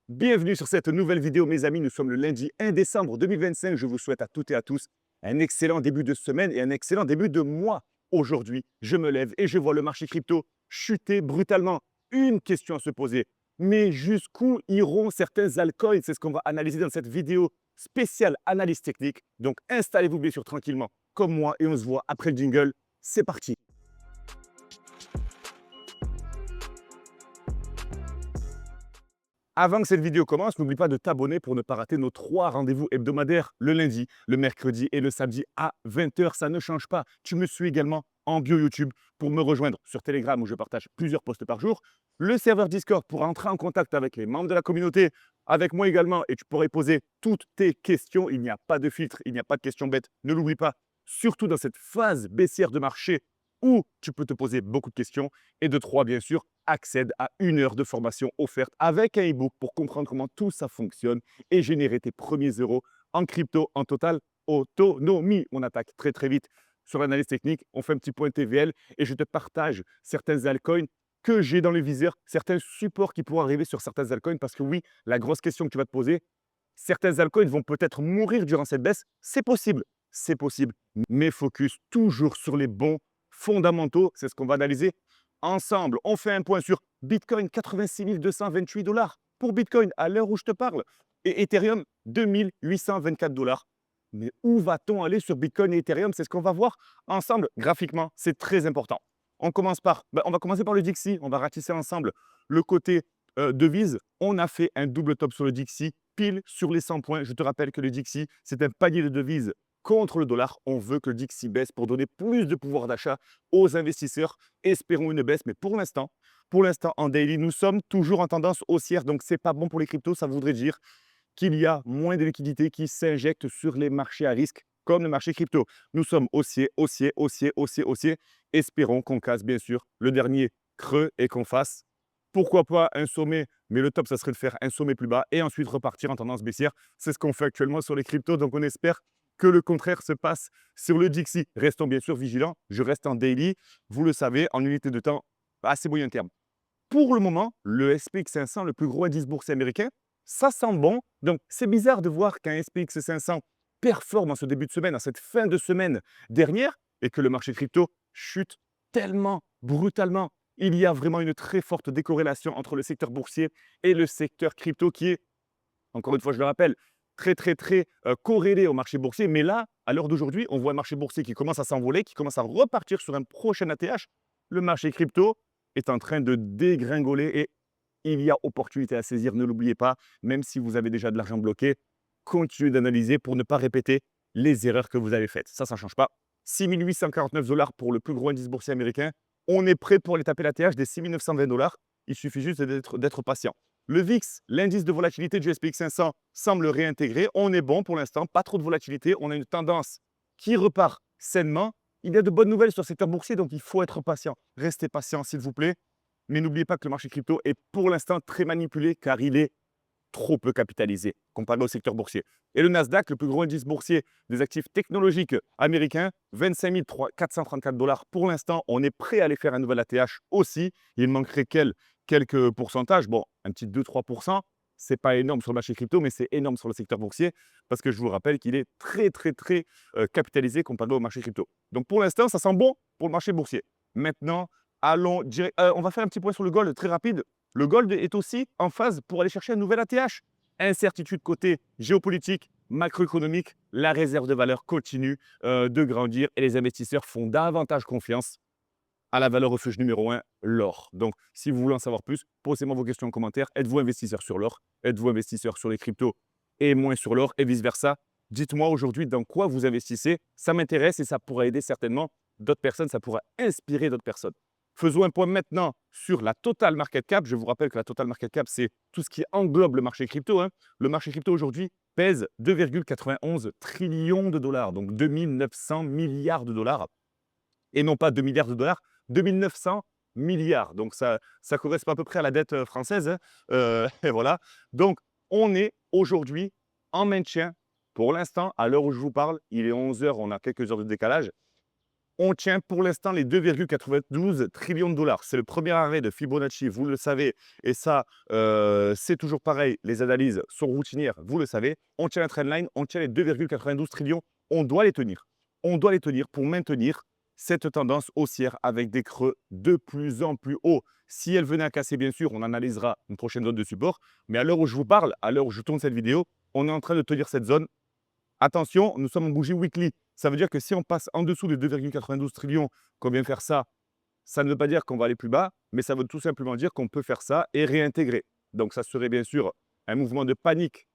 Bienvenue sur cette nouvelle vidéo, mes amis. Nous sommes le lundi 1 décembre 2025. Je vous souhaite à toutes et à tous un excellent début de semaine et un excellent début de mois. Aujourd'hui, je me lève et je vois le marché crypto chuter brutalement. Une question à se poser. Mais jusqu'où iront certains altcoins? C'est ce qu'on va analyser dans cette vidéo spéciale analyse technique. Donc, installez-vous bien sûr tranquillement comme moi et on se voit après le jingle. C'est parti. Avant que cette vidéo commence, n'oublie pas de t'abonner pour ne pas rater nos 3 rendez-vous hebdomadaires le lundi, le mercredi et le samedi à 20h. Ça ne change pas. Tu me suis également en bio YouTube pour me rejoindre sur Telegram où je partage plusieurs posts par jour. Le serveur Discord pour entrer en contact avec les membres de la communauté, avec moi également, et tu pourrais poser toutes tes questions. Il n'y a pas de filtre, il n'y a pas de questions bêtes. Ne l'oublie pas, surtout dans cette phase baissière de marché où tu peux te poser beaucoup de questions. Et de 3, bien sûr, accède à 1 heure de formation offerte avec un e-book pour comprendre comment tout ça fonctionne et générer tes premiers euros en crypto en totale autonomie. On attaque très très vite sur l'analyse technique, on fait un petit point TVL et je te partage certains altcoins que j'ai dans le viseur, certains supports qui pourront arriver sur certains altcoins parce que oui, la grosse question que tu vas te poser, certains altcoins vont peut-être mourir durant cette baisse, c'est possible, mais focus toujours sur les bons fondamentaux, c'est ce qu'on va analyser ensemble. On fait un point sur Bitcoin, 86 228 dollars pour Bitcoin à l'heure où je te parle. Et Ethereum, 2824 dollars. Mais où va-t-on aller sur Bitcoin et Ethereum? C'est ce qu'on va voir ensemble graphiquement. C'est très important. On va commencer par le Dixie. On va ratisser ensemble le côté devise. On a fait un double top sur le Dixie, pile sur les 100 points. Je te rappelle que le Dixie, c'est un panier de devises contre le dollar. On veut que le Dixie baisse pour donner plus de pouvoir d'achat aux investisseurs. Espérons une baisse, mais pour l'instant, en daily, nous sommes toujours en tendance haussière. Donc, ce n'est pas bon pour les cryptos. Ça voudrait dire qu'il y a moins de liquidités qui s'injectent sur les marchés à risque, comme le marché crypto. Nous sommes haussier, haussier, haussier, haussier, haussier. Espérons qu'on casse, bien sûr, le dernier creux et qu'on fasse, pourquoi pas, un sommet. Mais le top, ça serait de faire un sommet plus bas et ensuite repartir en tendance baissière. C'est ce qu'on fait actuellement sur les cryptos. Donc, on espère que le contraire se passe sur le Dixie. Restons bien sûr vigilants. Je reste en daily, vous le savez, en unité de temps assez moyen terme. Pour le moment, le SPX 500, le plus gros indice boursier américain, ça sent bon. Donc, c'est bizarre de voir qu'un SPX 500 performe en ce début de semaine, en cette fin de semaine dernière, et que le marché crypto chute tellement brutalement. Il y a vraiment une très forte décorrélation entre le secteur boursier et le secteur crypto qui est, encore une fois, je le rappelle, très, très, très corrélé au marché boursier. Mais là, à l'heure d'aujourd'hui, on voit un marché boursier qui commence à s'envoler, qui commence à repartir sur un prochain ATH. Le marché crypto est en train de dégringoler et il y a opportunité à saisir. Ne l'oubliez pas, même si vous avez déjà de l'argent bloqué, continuez d'analyser pour ne pas répéter les erreurs que vous avez faites. Ça ne change pas. 6 849 dollars pour le plus gros indice boursier américain. On est prêt pour aller taper l'ATH des 6 920 dollars. Il suffit juste d'être patient. Le VIX, l'indice de volatilité du SPX 500, semble réintégrer. On est bon pour l'instant, pas trop de volatilité. On a une tendance qui repart sainement. Il y a de bonnes nouvelles sur le secteur boursier, donc il faut être patient. Restez patient, s'il vous plaît. Mais n'oubliez pas que le marché crypto est pour l'instant très manipulé car il est trop peu capitalisé comparé au secteur boursier. Et le Nasdaq, le plus gros indice boursier des actifs technologiques américains, 25 434 dollars pour l'instant. On est prêt à aller faire un nouvel ATH aussi. Il manquerait quelques pourcentages. Bon, un petit 2-3%. Ce n'est pas énorme sur le marché crypto, mais c'est énorme sur le secteur boursier parce que je vous rappelle qu'il est très, très, très capitalisé comparé au marché crypto. Donc pour l'instant, ça sent bon pour le marché boursier. Maintenant, on va faire un petit point sur le gold très rapide. Le gold est aussi en phase pour aller chercher un nouvel ATH. Incertitude côté géopolitique, macroéconomique, la réserve de valeur continue de grandir et les investisseurs font davantage confiance à la valeur refuge numéro 1, l'or. Donc, si vous voulez en savoir plus, posez-moi vos questions en commentaire. Êtes-vous investisseur sur l'or? Êtes-vous investisseur sur les cryptos et moins sur l'or et vice-versa? Dites-moi aujourd'hui dans quoi vous investissez. Ça m'intéresse et ça pourrait aider certainement d'autres personnes. Ça pourrait inspirer d'autres personnes. Faisons un point maintenant sur la total market cap. Je vous rappelle que la total market cap, c'est tout ce qui englobe le marché crypto, hein. Le marché crypto aujourd'hui pèse 2,91 trillions de dollars, donc 2900 milliards de dollars, et non pas 2 milliards de dollars, 2900 milliards. Donc ça correspond à peu près à la dette française, hein. Et voilà. Donc on est aujourd'hui en maintien. Pour l'instant, à l'heure où je vous parle, il est 11 heures, on a quelques heures de décalage. On tient pour l'instant les 2,92 trillions de dollars. C'est le premier arrêt de Fibonacci, vous le savez. Et ça, c'est toujours pareil. Les analyses sont routinières, vous le savez. On tient la trendline, on tient les 2,92 trillions. On doit les tenir. On doit les tenir pour maintenir cette tendance haussière avec des creux de plus en plus hauts. Si elle venait à casser, bien sûr, on analysera une prochaine zone de support. Mais à l'heure où je vous parle, à l'heure où je tourne cette vidéo, on est en train de tenir cette zone. Attention, nous sommes en bougie weekly. Ça veut dire que si on passe en dessous des 2,92 trillions, qu'on vient faire ça, ça ne veut pas dire qu'on va aller plus bas, mais ça veut tout simplement dire qu'on peut faire ça et réintégrer. Donc, ça serait bien sûr un mouvement de panique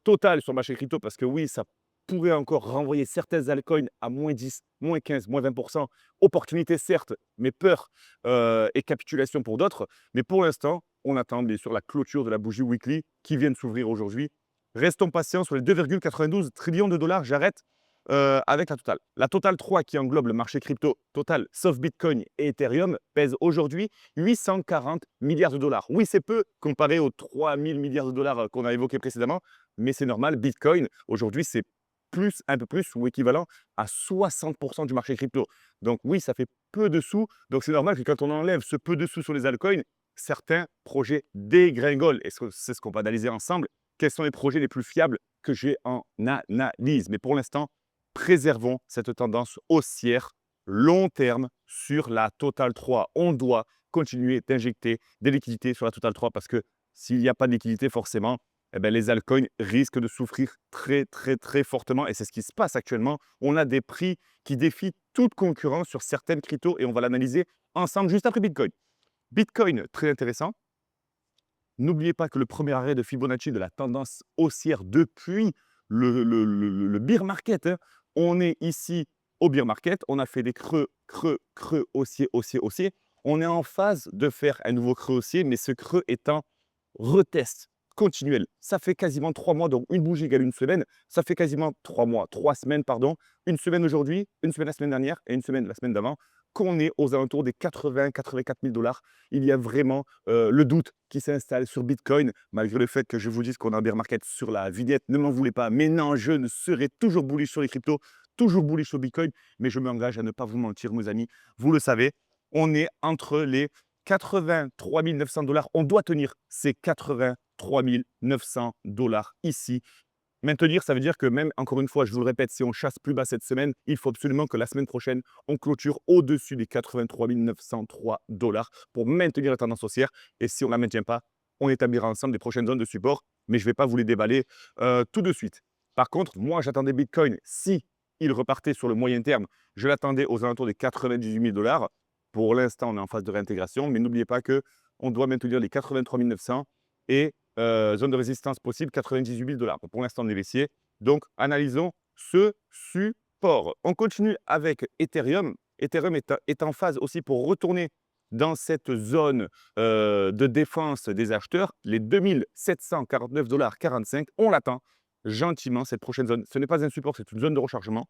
total sur le marché crypto parce que oui, ça pourrait encore renvoyer certaines altcoins à moins 10, moins 15, moins 20%. Opportunité certes, mais peur et capitulation pour d'autres. Mais pour l'instant, on attend bien sûr la clôture de la bougie weekly qui vient de s'ouvrir aujourd'hui. Restons patients sur les 2,92 trillions de dollars. J'arrête avec la Total. La Total 3 qui englobe le marché crypto total, sauf Bitcoin et Ethereum, pèse aujourd'hui 840 milliards de dollars. Oui, c'est peu comparé aux 3000 milliards de dollars qu'on a évoqués précédemment, mais c'est normal. Bitcoin, aujourd'hui, c'est plus, un peu plus ou équivalent à 60% du marché crypto. Donc oui, ça fait peu de sous. Donc c'est normal que quand on enlève ce peu de sous sur les altcoins, certains projets dégringolent. Et c'est ce qu'on va analyser ensemble. Quels sont les projets les plus fiables que j'ai en analyse? Mais pour l'instant, préservons cette tendance haussière long terme sur la Total 3. On doit continuer d'injecter des liquidités sur la Total 3 parce que s'il n'y a pas de liquidité, forcément, eh ben, les altcoins risquent de souffrir très, très, très fortement. Et c'est ce qui se passe actuellement. On a des prix qui défient toute concurrence sur certaines cryptos et on va l'analyser ensemble juste après Bitcoin. Bitcoin, très intéressant. N'oubliez pas que le premier arrêt de Fibonacci de la tendance haussière depuis le bear market, hein, on est ici au bear market, on a fait des creux, creux, creux, haussier, haussier, haussier. On est en phase de faire un nouveau creux haussier, mais ce creux est en retest continuel. Ça fait quasiment 3 mois, donc une bougie égale une semaine. Ça fait quasiment 3 mois, 3 semaines, pardon. Une semaine aujourd'hui, une semaine la semaine dernière et une semaine la semaine d'avant, qu'on est aux alentours des 80-84 000 dollars. Il y a vraiment le doute qui s'installe sur Bitcoin, malgré le fait que je vous dise qu'on a un bear market sur la vignette. Ne m'en voulez pas, mais non, je ne serai toujours bullish sur les cryptos, toujours bullish sur Bitcoin, mais je m'engage à ne pas vous mentir, mes amis. Vous le savez, on est entre les 83 900 dollars. On doit tenir ces 83 900 dollars ici. Maintenir, ça veut dire que même, encore une fois, je vous le répète, si on chasse plus bas cette semaine, il faut absolument que la semaine prochaine, on clôture au-dessus des 83 903 dollars pour maintenir la tendance haussière. Et si on ne la maintient pas, on établira ensemble des prochaines zones de support. Mais je ne vais pas vous les déballer tout de suite. Par contre, moi, j'attendais Bitcoin, si il repartait sur le moyen terme, je l'attendais aux alentours des 98 000 dollars. Pour l'instant, on est en phase de réintégration, mais n'oubliez pas qu'on doit maintenir les 83 900 et zone de résistance possible, 98 000 dollars. Pour l'instant, on est baissier. Donc, analysons ce support. On continue avec Ethereum. Ethereum est en phase aussi pour retourner dans cette zone de défense des acheteurs, les 2749,45 dollars. On l'attend gentiment, cette prochaine zone. Ce n'est pas un support, c'est une zone de rechargement.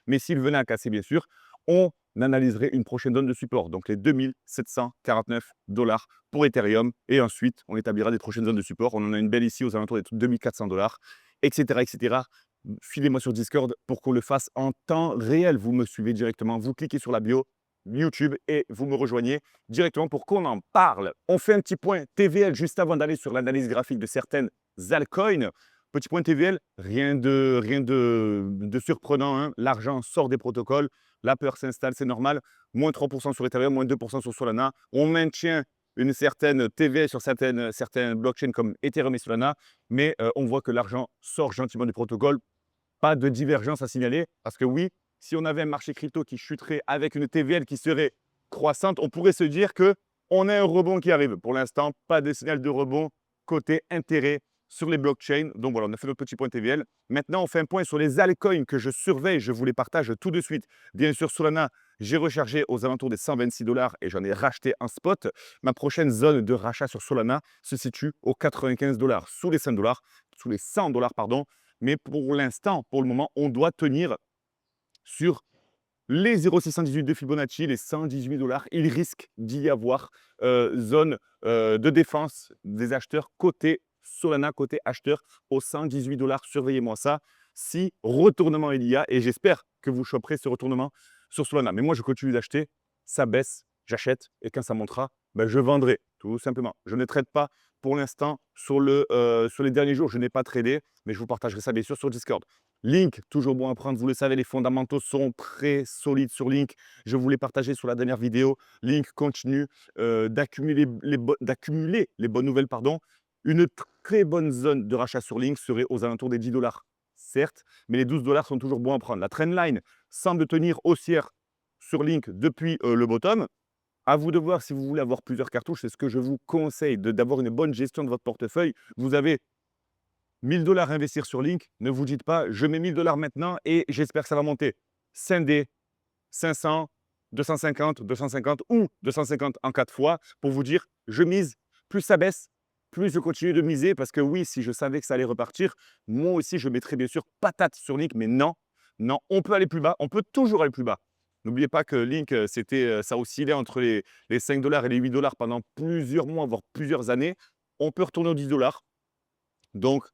Mais s'il venait à casser, bien sûr, on analyserait une prochaine zone de support, donc les 2749 dollars pour Ethereum. Et ensuite, on établira des prochaines zones de support. On en a une belle ici aux alentours des 2400 dollars, etc., etc. Filez-moi sur Discord pour qu'on le fasse en temps réel. Vous me suivez directement, vous cliquez sur la bio YouTube et vous me rejoignez directement pour qu'on en parle. On fait un petit point TVL juste avant d'aller sur l'analyse graphique de certaines altcoins. Petit point TVL, rien de surprenant, hein. L'argent sort des protocoles, la peur s'installe, c'est normal. Moins 3% sur Ethereum, moins 2% sur Solana. On maintient une certaine TVL sur certaines blockchains comme Ethereum et Solana, mais on voit que l'argent sort gentiment du protocole. Pas de divergence à signaler, parce que oui, si on avait un marché crypto qui chuterait avec une TVL qui serait croissante, on pourrait se dire qu'on a un rebond qui arrive. Pour l'instant, pas de signal de rebond côté intérêt sur les blockchains. Donc voilà, on a fait notre petit point TVL. Maintenant, on fait un point sur les altcoins que je surveille. Je vous les partage tout de suite. Bien sûr, Solana, j'ai rechargé aux alentours des 126 dollars et j'en ai racheté en spot. Ma prochaine zone de rachat sur Solana se situe aux 95 dollars, sous les 5 dollars, sous les 100 dollars, pardon. Mais pour l'instant, pour le moment, on doit tenir sur les 0,618 de Fibonacci, les 118 dollars. Il risque d'y avoir zone de défense des acheteurs côté Solana, côté acheteur, aux 118 dollars. Surveillez-moi ça. Si retournement il y a, et j'espère que vous choperez ce retournement sur Solana. Mais moi, je continue d'acheter, ça baisse, j'achète et quand ça montera, ben, je vendrai, tout simplement. Je ne trade pas pour l'instant sur les derniers jours. Je n'ai pas tradé, mais je vous partagerai ça bien sûr sur Discord. Link, toujours bon à prendre. Vous le savez, les fondamentaux sont très solides sur Link. Je vous l'ai partagé sur la dernière vidéo. Link continue d'accumuler les bonnes nouvelles. Pardon. Une très bonne zone de rachat sur Link serait aux alentours des 10 dollars, certes, mais les 12 dollars sont toujours bons à prendre. La trendline semble tenir haussière sur Link depuis le bottom. À vous de voir si vous voulez avoir plusieurs cartouches. C'est ce que je vous conseille, d'avoir une bonne gestion de votre portefeuille. Vous avez 1000 dollars à investir sur Link. Ne vous dites pas, je mets 1000 dollars maintenant et j'espère que ça va monter. Scindez 500, 250, 250 ou 250 en 4 fois pour vous dire, je mise, plus ça baisse, plus je continue de miser parce que oui, si je savais que ça allait repartir, moi aussi, je mettrais bien sûr patate sur Link, mais non, non, on peut aller plus bas, on peut toujours aller plus bas. N'oubliez pas que Link, ça oscillait entre les 5 dollars et les 8 dollars pendant plusieurs mois, voire plusieurs années. On peut retourner aux 10 dollars. Donc,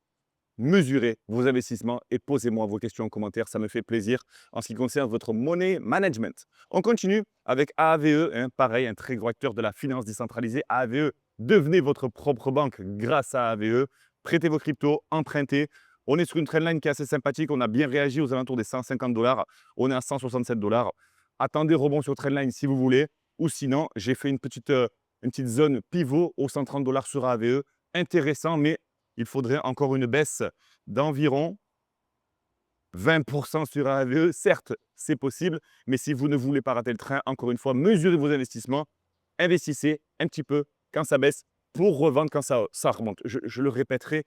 mesurez vos investissements et posez-moi vos questions en commentaire. Ça me fait plaisir en ce qui concerne votre money management. On continue avec AAVE, hein, pareil, un très gros acteur de la finance décentralisée. AAVE, devenez votre propre banque grâce à AAVE. Prêtez vos cryptos, empruntez. On est sur une trendline qui est assez sympathique. On a bien réagi aux alentours des 150 dollars. On est à 167 dollars. Attendez rebond sur trendline si vous voulez. Ou sinon, j'ai fait une petite zone pivot aux 130 dollars sur AAVE. Intéressant, mais il faudrait encore une baisse d'environ 20% sur AAVE. Certes, c'est possible, mais si vous ne voulez pas rater le train, encore une fois, mesurez vos investissements, investissez un petit peu quand ça baisse pour revendre quand ça remonte. Je le répéterai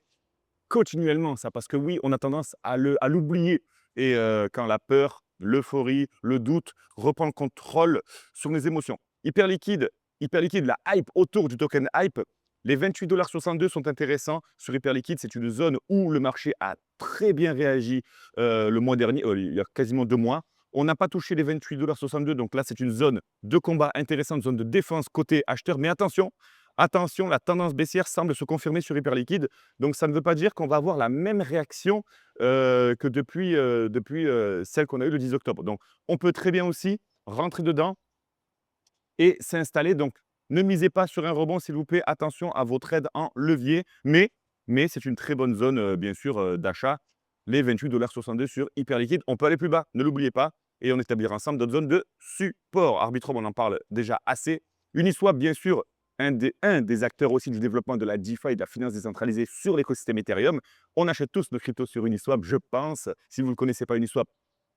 continuellement, ça, parce que oui, on a tendance à l'oublier. Et quand la peur, l'euphorie, le doute reprend le contrôle sur les émotions. Hyper liquide, la hype autour du token hype. Les 28,62 $ sont intéressants sur Hyperliquide. C'est une zone où le marché a très bien réagi le mois dernier, il y a quasiment 2 mois. On n'a pas touché les 28,62 $, donc là, c'est une zone de combat intéressante, zone de défense côté acheteur. Mais attention, attention, la tendance baissière semble se confirmer sur Hyperliquide. Donc, ça ne veut pas dire qu'on va avoir la même réaction que depuis celle qu'on a eue le 10 octobre. Donc, on peut très bien aussi rentrer dedans et s'installer. Donc, ne misez pas sur un rebond, s'il vous plaît. Attention à vos trades en levier. Mais c'est une très bonne zone, bien sûr, d'achat. Les 28,62 $ sur Hyperliquide. On peut aller plus bas, ne l'oubliez pas. Et on établira ensemble d'autres zones de support. Arbitrum, on en parle déjà assez. Uniswap, bien sûr, un des acteurs aussi du développement de la DeFi et de la finance décentralisée sur l'écosystème Ethereum. On achète tous nos cryptos sur Uniswap, je pense. Si vous ne connaissez pas Uniswap,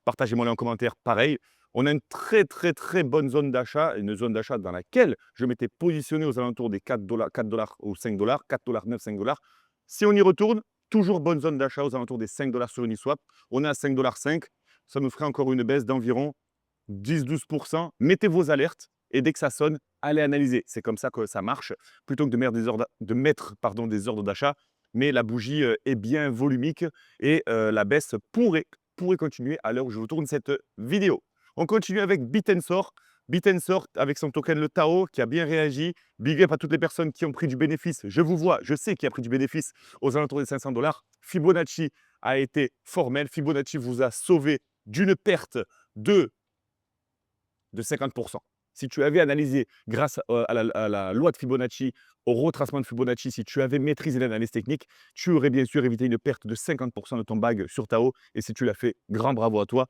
partagez-moi en commentaire. Pareil, on a une très, très, très bonne zone d'achat, une zone d'achat dans laquelle je m'étais positionné aux alentours des 4 dollars ou 5 dollars, 4,9 $, 5 dollars. Si on y retourne, toujours bonne zone d'achat aux alentours des 5 dollars sur Uniswap. On est à 5,5 dollars. Ça nous ferait encore une baisse d'environ 10-12%. Mettez vos alertes et dès que ça sonne, allez analyser. C'est comme ça que ça marche, plutôt que de mettre des ordres d'achat. Mais la bougie est bien volumique et la baisse pourrait continuer à l'heure où je vous tourne cette vidéo. On continue avec Bitensor. Bitensor avec son token le Tao qui a bien réagi. Big up à toutes les personnes qui ont pris du bénéfice. Je vous vois, je sais qui a pris du bénéfice aux alentours des 500 dollars. Fibonacci a été formel. Fibonacci vous a sauvé d'une perte de 50%. Si tu avais analysé grâce à la loi de Fibonacci, au retracement de Fibonacci, si tu avais maîtrisé l'analyse technique, tu aurais bien sûr évité une perte de 50% de ton bag sur Tao. Et si tu l'as fait, grand bravo à toi.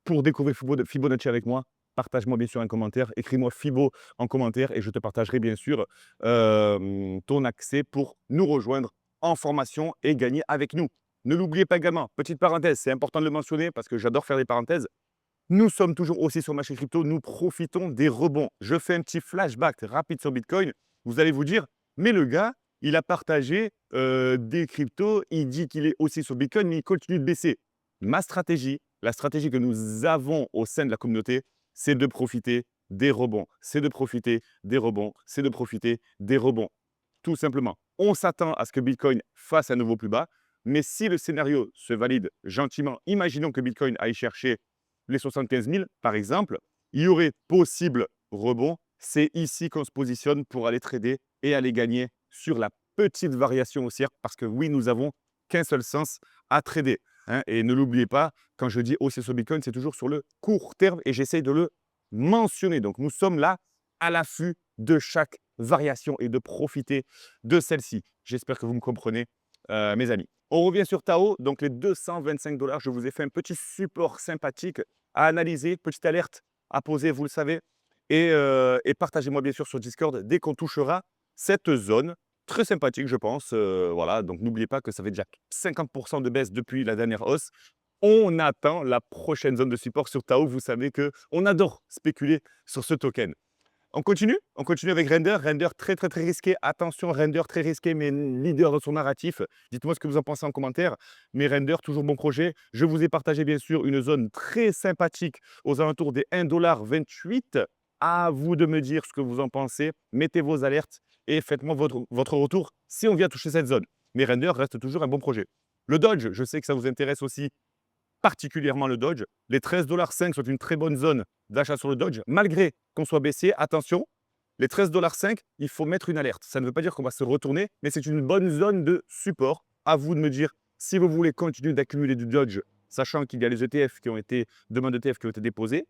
Pour découvrir Fibonacci avec moi, partage-moi bien sûr un commentaire, écris-moi Fibo en commentaire et je te partagerai bien sûr ton accès pour nous rejoindre en formation et gagner avec nous. Ne l'oubliez pas également, petite parenthèse, c'est important de le mentionner parce que j'adore faire des parenthèses. Nous sommes toujours aussi sur marché crypto, nous profitons des rebonds. Je fais un petit flashback rapide sur Bitcoin. Vous allez vous dire, mais le gars, il a partagé des cryptos, il dit qu'il est aussi sur Bitcoin, mais il continue de baisser. Ma stratégie, la stratégie que nous avons au sein de la communauté, c'est de profiter des rebonds. C'est de profiter des rebonds. C'est de profiter des rebonds. Tout simplement. On s'attend à ce que Bitcoin fasse un nouveau plus bas. Mais si le scénario se valide gentiment, imaginons que Bitcoin aille chercher les 75 000, par exemple, il y aurait possible rebond. C'est ici qu'on se positionne pour aller trader et aller gagner sur la petite variation haussière parce que oui, nous n'avons qu'un seul sens à trader. hein. Et ne l'oubliez pas, quand je dis haussier sur Bitcoin, c'est toujours sur le court terme et j'essaye de le mentionner. Donc, nous sommes là à l'affût de chaque variation et de profiter de celle-ci. J'espère que vous me comprenez, mes amis. On revient sur Tao, donc les 225 $. Je vous ai fait un petit support sympathique à analyser, petite alerte à poser, vous le savez. Et partagez-moi bien sûr sur Discord dès qu'on touchera cette zone. Très sympathique, je pense. Voilà, donc n'oubliez pas que ça fait déjà 50% de baisse depuis la dernière hausse. On attend la prochaine zone de support sur Tao. Vous savez qu'on adore spéculer sur ce token. On continue avec Render. Render très, très, très risqué. Attention, Render très risqué, mais leader dans son narratif. Dites-moi ce que vous en pensez en commentaire. Mais Render, toujours bon projet. Je vous ai partagé, bien sûr, une zone très sympathique aux alentours des 1,28 $. À vous de me dire ce que vous en pensez. Mettez vos alertes et faites-moi votre retour si on vient toucher cette zone. Mais Render reste toujours un bon projet. Le Dodge, je sais que ça vous intéresse aussi particulièrement le Dodge. Les 13,5 $ sont une très bonne zone d'achat sur le Dodge, malgré qu'on soit baissier. Attention, les 13,5 $, il faut mettre une alerte. Ça ne veut pas dire qu'on va se retourner, mais c'est une bonne zone de support. À vous de me dire si vous voulez continuer d'accumuler du Dodge, sachant qu'il y a les ETF qui ont été, demandes d'ETF qui ont été déposées.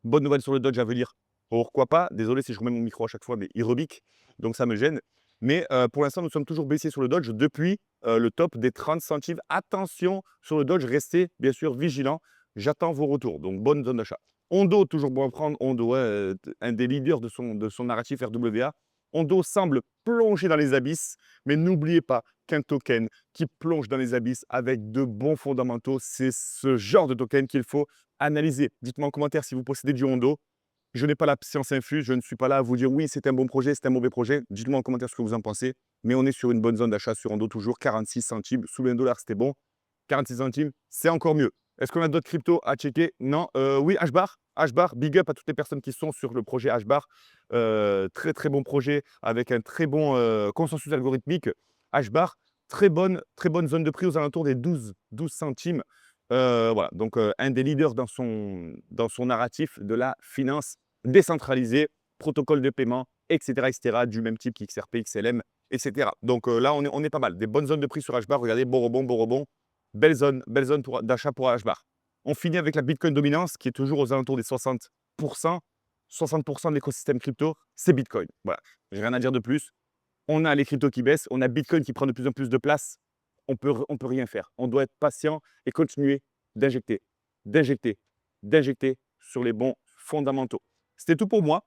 Bonne nouvelle sur le Dodge à venir. Pourquoi pas? Désolé si je remets mon micro à chaque fois, mais il rebique, donc ça me gêne. Mais pour l'instant, nous sommes toujours baissiers sur le Dodge depuis le top des 30 centimes. Attention sur le Dodge, restez bien sûr vigilants. J'attends vos retours, donc bonne zone d'achat. Ondo, toujours bon à prendre. Ondo, ouais, un des leaders de son narratif RWA. Ondo semble plonger dans les abysses, mais n'oubliez pas qu'un token qui plonge dans les abysses avec de bons fondamentaux, c'est ce genre de token qu'il faut analyser. Dites-moi en commentaire si vous possédez du Ondo. Je n'ai pas la science infuse, je ne suis pas là à vous dire oui, c'est un bon projet, c'est un mauvais projet. Dites-moi en commentaire ce que vous en pensez. Mais on est sur une bonne zone d'achat sur Ondo, toujours 46 centimes. Sous les 1 $, c'était bon. 46 centimes, c'est encore mieux. Est-ce qu'on a d'autres cryptos à checker? Non. Oui, HBAR. HBAR, big up à toutes les personnes qui sont sur le projet HBAR. Très, très bon projet avec un très bon consensus algorithmique. HBAR, très bonne zone de prix aux alentours des 12 centimes. Voilà, donc un des leaders dans son narratif de la finance décentralisée, protocole de paiement, etc., du même type qu'XRP, XLM, etc. Donc là, on est pas mal. Des bonnes zones de prix sur HBAR. Regardez, bon rebond, bon rebond. Belle zone d'achat pour HBAR. On finit avec la Bitcoin dominance qui est toujours aux alentours des 60%. 60% de l'écosystème crypto, c'est Bitcoin. Voilà, j'ai rien à dire de plus. On a les cryptos qui baissent, on a Bitcoin qui prend de plus en plus de place. On peut rien faire. On doit être patient et continuer d'injecter, d'injecter, d'injecter sur les bons fondamentaux. C'était tout pour moi.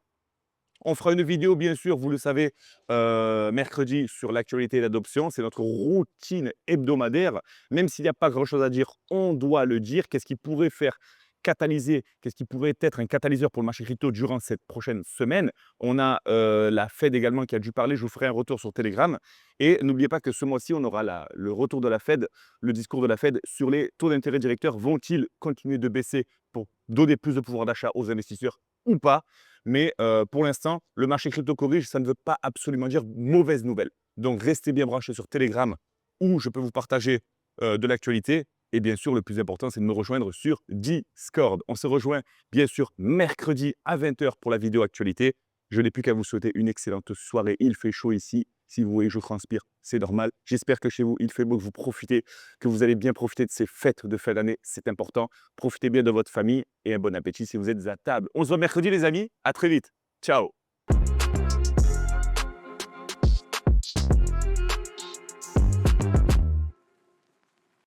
On fera une vidéo, bien sûr, vous le savez, mercredi sur l'actualité et l'adoption. C'est notre routine hebdomadaire. Même s'il n'y a pas grand-chose à dire, on doit le dire. Qu'est-ce qui pourrait faire catalyser, qu'est-ce qui pourrait être un catalyseur pour le marché crypto durant cette prochaine semaine? On a la Fed également qui a dû parler. Je vous ferai un retour sur Telegram. Et n'oubliez pas que ce mois-ci, on aura le retour de la Fed, le discours de la Fed sur les taux d'intérêt directeurs. Vont-ils continuer de baisser pour donner plus de pouvoir d'achat aux investisseurs ou pas? Mais pour l'instant, le marché crypto corrige, ça ne veut pas absolument dire mauvaise nouvelle. Donc, restez bien branchés sur Telegram où je peux vous partager de l'actualité. Et bien sûr, le plus important, c'est de me rejoindre sur Discord. On se rejoint bien sûr mercredi à 20 h pour la vidéo actualité. Je n'ai plus qu'à vous souhaiter une excellente soirée. Il fait chaud ici. Si vous voyez que je transpire, c'est normal. J'espère que chez vous, il fait beau, que vous profitez, que vous allez bien profiter de ces fêtes de fin d'année. C'est important. Profitez bien de votre famille et un bon appétit si vous êtes à table. On se voit mercredi, les amis. À très vite. Ciao.